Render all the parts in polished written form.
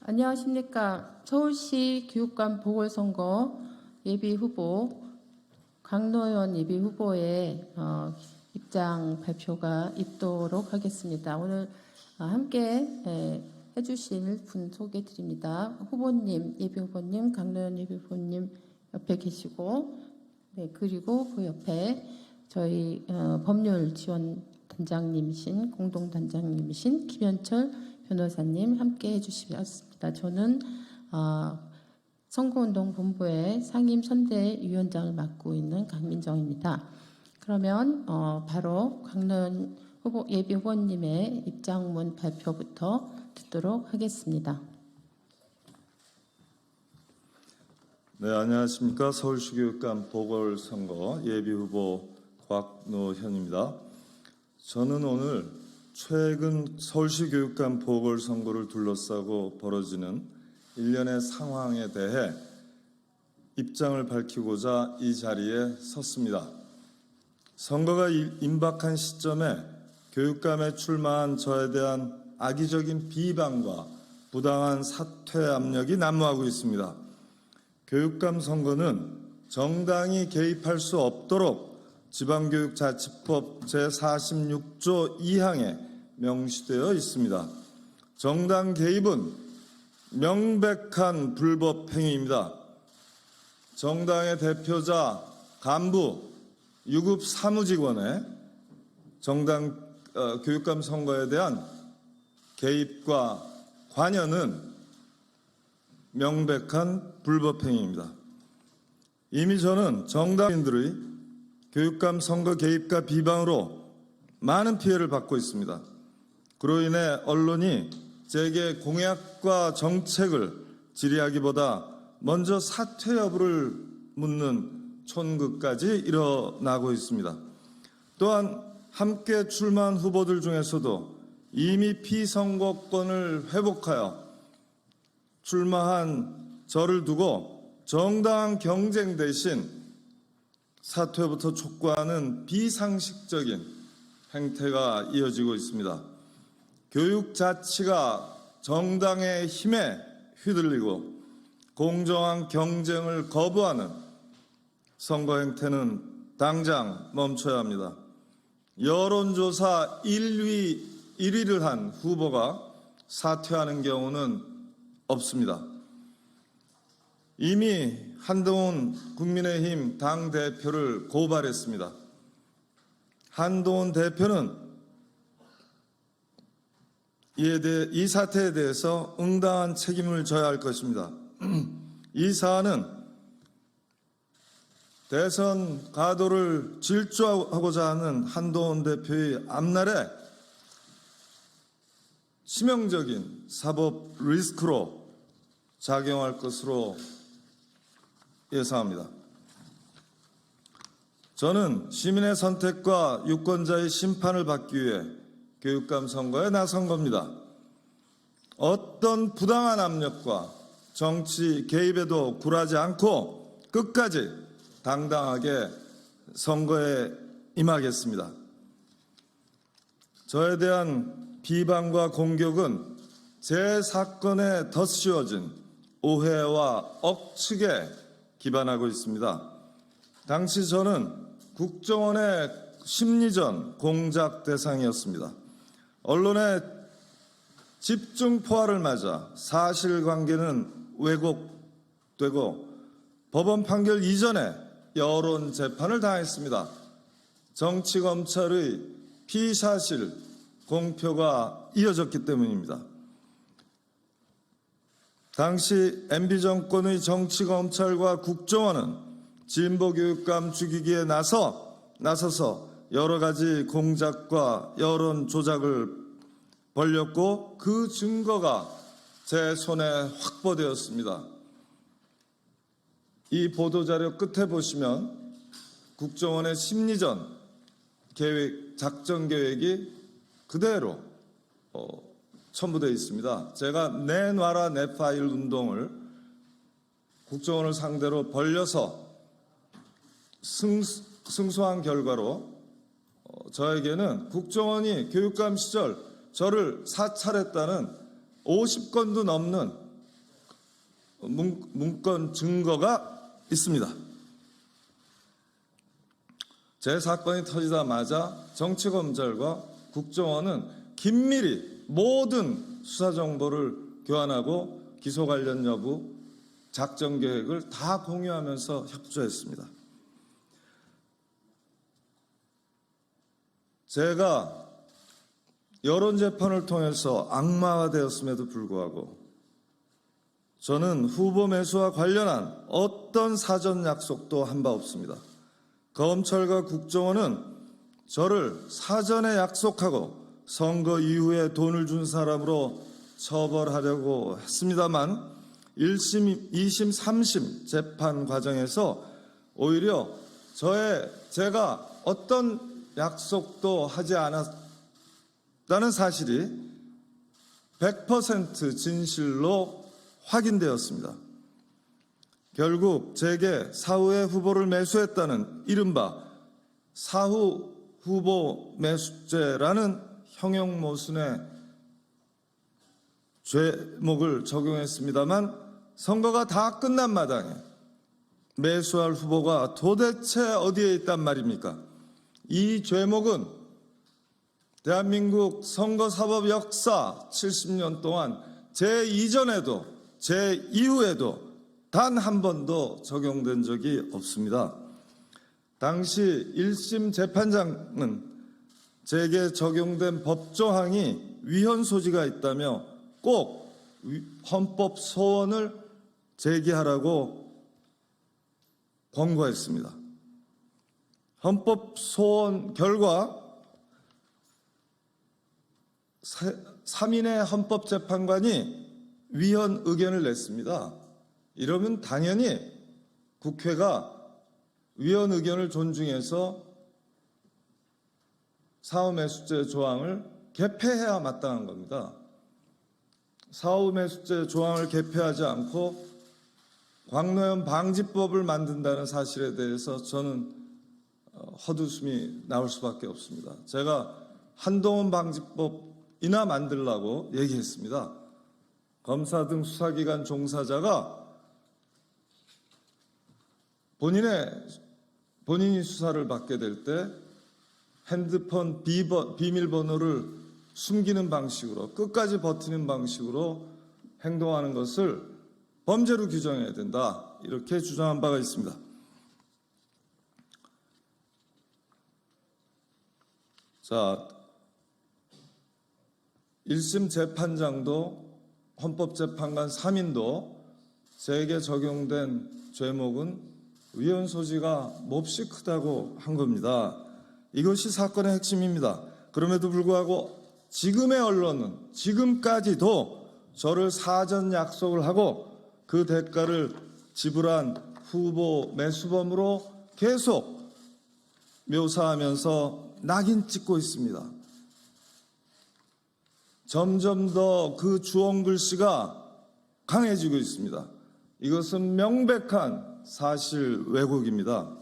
안녕하십니까. 서울시 교육감 보궐선거 예비후보 강노현 예비후보의 입장 발표가 있도록 하겠습니다. 오늘 함께 해주실 분 소개해 드립니다. 후보님, 예비후보님, 강노현 예비후보님 옆에 계시고, 네, 그리고 그 옆에 저희 법률지원단장님이신 공동단장님이신 김현철 변호사님 함께 해주시겠습니다. 저는 선거운동본부의 상임선대위원장을 맡고 있는 강민정입니다. 그러면 바로 강노현 예비후보님의 입장문 발표부터 듣도록 하겠습니다. 네, 안녕하십니까. 서울시 교육감 보궐선거 예비후보 곽노현입니다. 저는 오늘 최근 서울시 교육감 보궐선거를 둘러싸고 벌어지는 일련의 상황에 대해 입장을 밝히고자 이 자리에 섰습니다. 선거가 임박한 시점에 교육감에 출마한 저에 대한 악의적인 비방과 부당한 사퇴 압력이 난무하고 있습니다. 교육감 선거는 정당이 개입할 수 없도록 지방교육자치법 제46조 2항에 명시되어 있습니다. 정당 개입은 명백한 불법 행위입니다. 정당의 대표자, 간부, 유급 사무직원의 정당 교육감 선거에 대한 개입과 관여는 명백한 불법 행위입니다. 이미 저는 정당인들의 교육감 선거 개입과 비방으로 많은 피해를 받고 있습니다. 그로 인해 언론이 제게 공약과 정책을 질의하기보다 먼저 사퇴 여부를 묻는 촌극까지 일어나고 있습니다. 또한 함께 출마한 후보들 중에서도 이미 피선거권을 회복하여 출마한 저를 두고 정당한 경쟁 대신 사퇴부터 촉구하는 비상식적인 행태가 이어지고 있습니다. 교육 자치가 정당의 힘에 휘둘리고 공정한 경쟁을 거부하는 선거 행태는 당장 멈춰야 합니다. 여론조사 1위를 한 후보가 사퇴하는 경우는 없습니다. 이미 한동훈 국민의힘 당대표를 고발했습니다. 한동훈 대표는 이 사태에 대해서 응당한 책임을 져야 할 것입니다. 이 사안은 대선 가도를 질주하고자 하는 한동훈 대표의 앞날에 치명적인 사법 리스크로 작용할 것으로 예상합니다. 저는 시민의 선택과 유권자의 심판을 받기 위해 교육감 선거에 나선 겁니다. 어떤 부당한 압력과 정치 개입에도 굴하지 않고 끝까지 당당하게 선거에 임하겠습니다. 저에 대한 비방과 공격은 제 사건에 덧씌워진 오해와 억측에 기반하고 있습니다. 당시 저는 국정원의 심리전 공작 대상이었습니다. 언론의 집중 포화를 맞아 사실관계는 왜곡되고 법원 판결 이전에 여론 재판을 당했습니다. 정치검찰의 피사실 공표가 이어졌기 때문입니다. 당시 MB정권의 정치검찰과 국정원은 진보교육감 죽이기에 나서서 여러 가지 공작과 여론 조작을 벌였고 그 증거가 제 손에 확보되었습니다. 이 보도자료 끝에 보시면 국정원의 심리전 계획, 작전 계획이 그대로 첨부되어 있습니다. 제가 내놔라 내 파일 운동을 국정원을 상대로 벌려서 승소한 결과로 저에게는 국정원이 교육감 시절 저를 사찰했다는 50건도 넘는 문건 증거가 있습니다. 제 사건이 터지자마자 정치검찰과 국정원은 긴밀히 모든 수사 정보를 교환하고 기소 관련 여부, 작전 계획을 다 공유하면서 협조했습니다. 제가 여론재판을 통해서 악마가 되었음에도 불구하고 저는 후보 매수와 관련한 어떤 사전 약속도 한 바 없습니다. 검찰과 국정원은 저를 사전에 약속하고 선거 이후에 돈을 준 사람으로 처벌하려고 했습니다만 1심, 2심, 3심 재판 과정에서 오히려 제가 어떤 약속도 하지 않았다는 사실이 100% 진실로 확인되었습니다. 결국 제게 사후에 후보를 매수했다는 이른바 사후 후보 매수죄라는 형용 모순의 죄목을 적용했습니다만 선거가 다 끝난 마당에 매수할 후보가 도대체 어디에 있단 말입니까? 이 죄목은 대한민국 선거사법 역사 70년 동안 제 이전에도 제 이후에도 단 한 번도 적용된 적이 없습니다. 당시 1심 재판장은 제게 적용된 법조항이 위헌 소지가 있다며 꼭 헌법 소원을 제기하라고 권고했습니다. 헌법 소원 결과 3인의 헌법재판관이 위헌 의견을 냈습니다. 이러면 당연히 국회가 위헌 의견을 존중해서 사후매수죄 조항을 개폐해야 마땅한 겁니다. 사후매수죄 조항을 개폐하지 않고 광노현 방지법을 만든다는 사실에 대해서 저는 헛웃음이 나올 수밖에 없습니다. 제가 한동훈 방지법이나 만들라고 얘기했습니다. 검사 등 수사기관 종사자가 본인이 수사를 받게 될 때 핸드폰 비밀번호를 숨기는 방식으로 끝까지 버티는 방식으로 행동하는 것을 범죄로 규정해야 된다. 이렇게 주장한 바가 있습니다. 자, 1심 재판장도 헌법재판관 3인도 제게 적용된 죄목은 위헌 소지가 몹시 크다고 한 겁니다. 이것이 사건의 핵심입니다. 그럼에도 불구하고 지금의 언론은 지금까지도 저를 사전 약속을 하고 그 대가를 지불한 후보 매수범으로 계속 묘사하면서 낙인 찍고 있습니다. 점점 더 그 주홍 글씨가 강해지고 있습니다. 이것은 명백한 사실 왜곡입니다.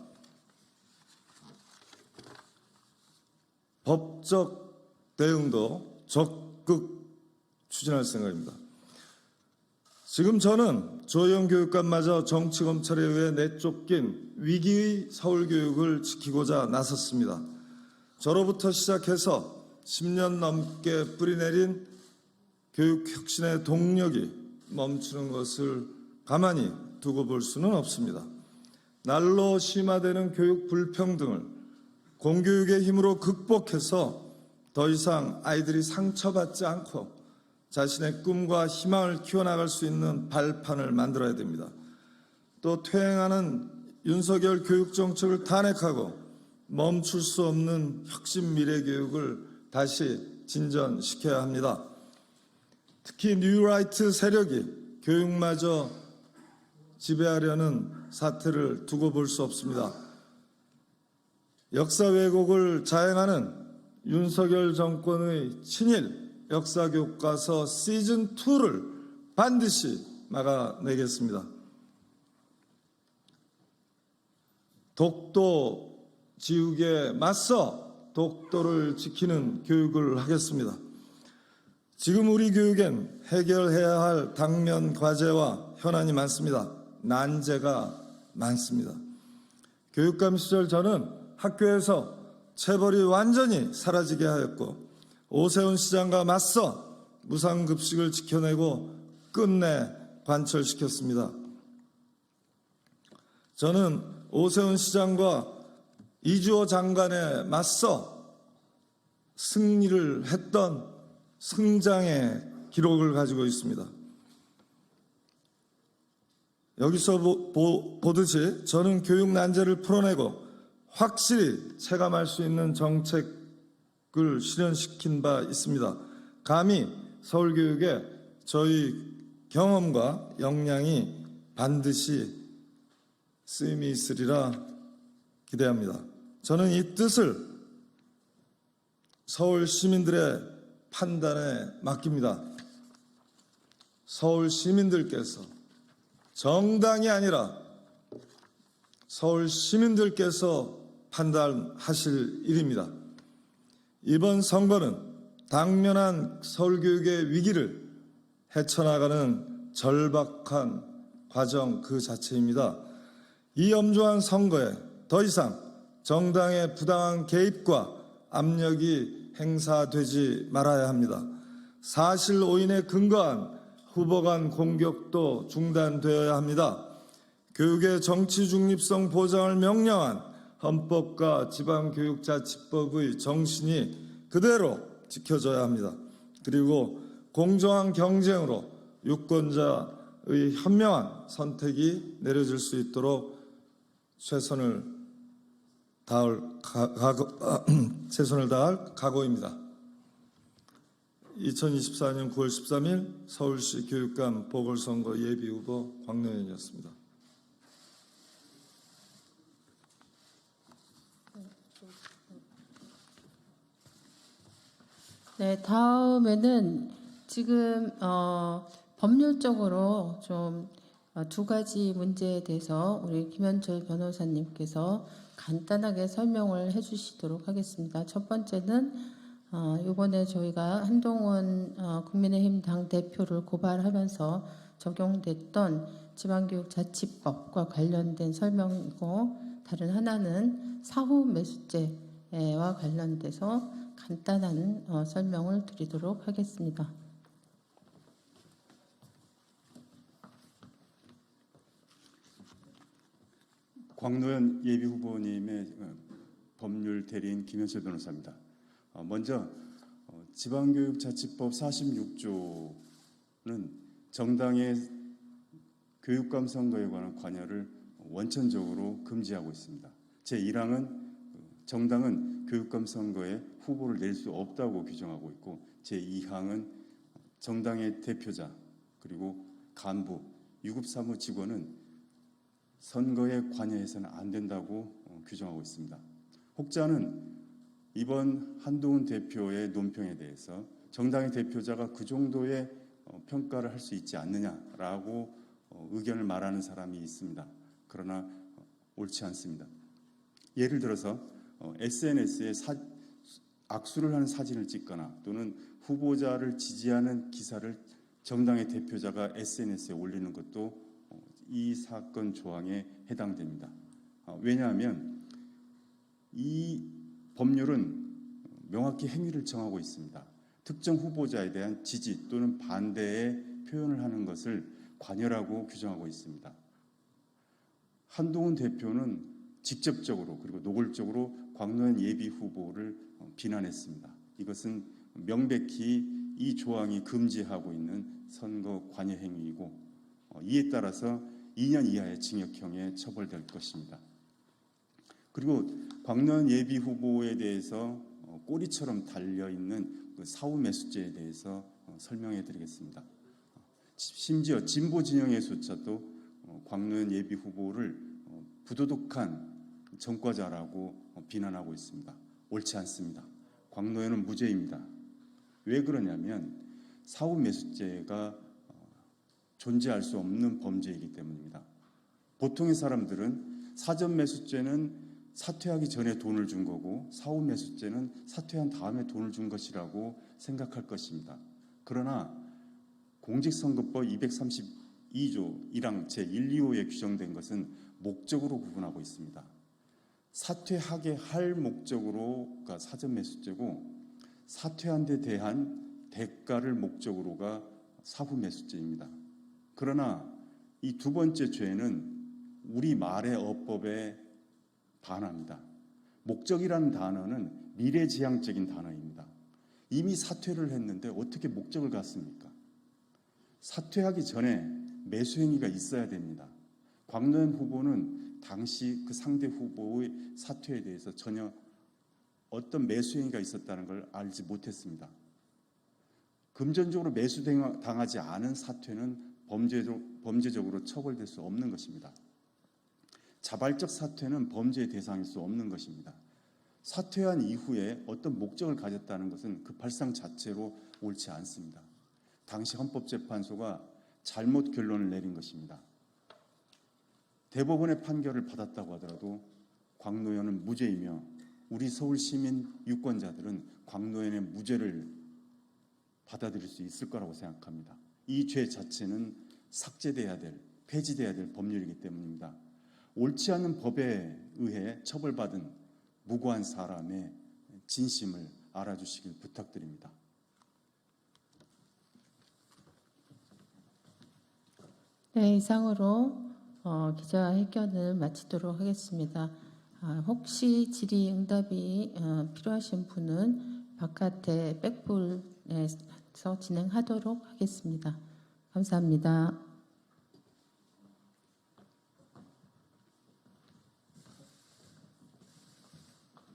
법적 대응도 적극 추진할 생각입니다. 지금 저는 조영 교육감마저 정치검찰에 의해 내쫓긴 위기의 서울교육을 지키고자 나섰습니다. 저로부터 시작해서 10년 넘게 뿌리내린 교육혁신의 동력이 멈추는 것을 가만히 두고 볼 수는 없습니다. 날로 심화되는 교육 불평등을 공교육의 힘으로 극복해서 더 이상 아이들이 상처받지 않고 자신의 꿈과 희망을 키워나갈 수 있는 발판을 만들어야 됩니다. 또 퇴행하는 윤석열 교육정책을 탄핵하고 멈출 수 없는 혁신 미래교육을 다시 진전시켜야 합니다. 특히 뉴라이트 세력이 교육마저 지배하려는 사태를 두고 볼 수 없습니다. 역사 왜곡을 자행하는 윤석열 정권의 친일 역사교과서 시즌2를 반드시 막아내겠습니다. 독도 지우개에 맞서 독도를 지키는 교육을 하겠습니다. 지금 우리 교육엔 해결해야 할 당면 과제와 현안이 많습니다. 난제가 많습니다. 교육감 시절 저는 학교에서 체벌이 완전히 사라지게 하였고 오세훈 시장과 맞서 무상급식을 지켜내고 끝내 관철시켰습니다. 저는 오세훈 시장과 이주호 장관에 맞서 승리를 했던 승장의 기록을 가지고 있습니다. 여기서 보듯이 저는 교육 난제를 풀어내고 확실히 체감할 수 있는 정책을 실현시킨 바 있습니다. 감히 서울교육에 저희 경험과 역량이 반드시 쓰임이 있으리라 기대합니다. 저는 이 뜻을 서울 시민들의 판단에 맡깁니다. 서울 시민들께서, 정당이 아니라 서울 시민들께서 판단하실 일입니다. 이번 선거는 당면한 서울교육의 위기를 헤쳐나가는 절박한 과정 그 자체입니다. 이 엄중한 선거에 더 이상 정당의 부당한 개입과 압력이 행사되지 말아야 합니다. 사실 오인에 근거한 후보 간 공격도 중단되어야 합니다. 교육의 정치 중립성 보장을 명령한 헌법과 지방교육자치법의 정신이 그대로 지켜져야 합니다. 그리고 공정한 경쟁으로 유권자의 현명한 선택이 내려질 수 있도록 최선을 다할 각오입니다. 2024년 9월 13일 서울시 교육감 보궐선거 예비후보 광노현이었습니다. 네, 다음에는 지금 법률적으로 좀 두 가지 문제에 대해서 우리 김현철 변호사님께서 간단하게 설명을 해주시도록 하겠습니다. 첫 번째는 이번에 저희가 한동훈 국민의힘 당 대표를 고발하면서 적용됐던 지방교육자치법과 관련된 설명이고, 다른 하나는 사후 매수제와 관련돼서 간단한 설명을 드리도록 하겠습니다. 광노현 예비후보님의 법률 대리인 김현철 변호사입니다. 먼저 지방교육자치법 46조는 정당의 교육감 선거에 관한 관여를 원천적으로 금지하고 있습니다. 제1항은 정당은 교육감 선거에 후보를 낼 수 없다고 규정하고 있고, 제2항은 정당의 대표자 그리고 간부, 유급사무 직원은 선거에 관여해서는 안 된다고 규정하고 있습니다. 혹자는 이번 한동훈 대표의 논평에 대해서 정당의 대표자가 그 정도의 평가를 할 수 있지 않느냐라고 의견을 말하는 사람이 있습니다. 그러나 옳지 않습니다. 예를 들어서 SNS에 악수를 하는 사진을 찍거나 또는 후보자를 지지하는 기사를 정당의 대표자가 SNS에 올리는 것도 이 사건 조항에 해당됩니다. 왜냐하면 이 법률은 명확히 행위를 정하고 있습니다. 특정 후보자에 대한 지지 또는 반대의 표현을 하는 것을 관여라고 규정하고 있습니다. 한동훈 대표는 직접적으로 그리고 노골적으로 광노현 예비 후보를 비난했습니다. 이것은 명백히 이 조항이 금지하고 있는 선거 관여 행위이고, 이에 따라서 2년 이하의 징역형에 처벌될 것입니다. 그리고 광노현 예비 후보에 대해서 꼬리처럼 달려있는 그 사후 매수죄에 대해서 설명해 드리겠습니다. 심지어 진보 진영에서조차도 광노현 예비 후보를 부도덕한 전과자라고 비난하고 있습니다. 옳지 않습니다. 광노현은 무죄입니다. 왜 그러냐면 사후 매수죄가 존재할 수 없는 범죄이기 때문입니다. 보통의 사람들은 사전 매수죄는 사퇴하기 전에 돈을 준 거고 사후 매수죄는 사퇴한 다음에 돈을 준 것이라고 생각할 것입니다. 그러나 공직선거법 2조 1항 제125에 규정된 것은 목적으로 구분하고 있습니다. 사퇴하게 할 목적으로가 사전 매수죄고 사퇴한 데 대한 대가를 목적으로가 사후 매수죄입니다. 그러나 이 두 번째 죄는 우리 말의 어법에 반합니다. 목적이라는 단어는 미래지향적인 단어입니다. 이미 사퇴를 했는데 어떻게 목적을 갖습니까? 사퇴하기 전에 매수행위가 있어야 됩니다. 광노현 후보는 당시 그 상대 후보의 사퇴에 대해서 전혀 어떤 매수행위가 있었다는 걸 알지 못했습니다. 금전적으로 매수당하지 않은 사퇴는 범죄적으로 처벌될 수 없는 것입니다. 자발적 사퇴는 범죄의 대상일 수 없는 것입니다. 사퇴한 이후에 어떤 목적을 가졌다는 것은 그 발상 자체로 옳지 않습니다. 당시 헌법재판소가 잘못 결론을 내린 것입니다. 대법원의 판결을 받았다고 하더라도 광노현은 무죄이며 우리 서울 시민 유권자들은 광노현의 무죄를 받아들일 수 있을 거라고 생각합니다. 이 죄 자체는 삭제돼야 될, 폐지돼야 될 법률이기 때문입니다. 옳지 않은 법에 의해 처벌받은 무고한 사람의 진심을 알아주시길 부탁드립니다. 네, 이상으로 기자회견을 마치도록 하겠습니다. 혹시 질의응답이 필요하신 분은 바깥에 백볼에서 진행하도록 하겠습니다. 감사합니다.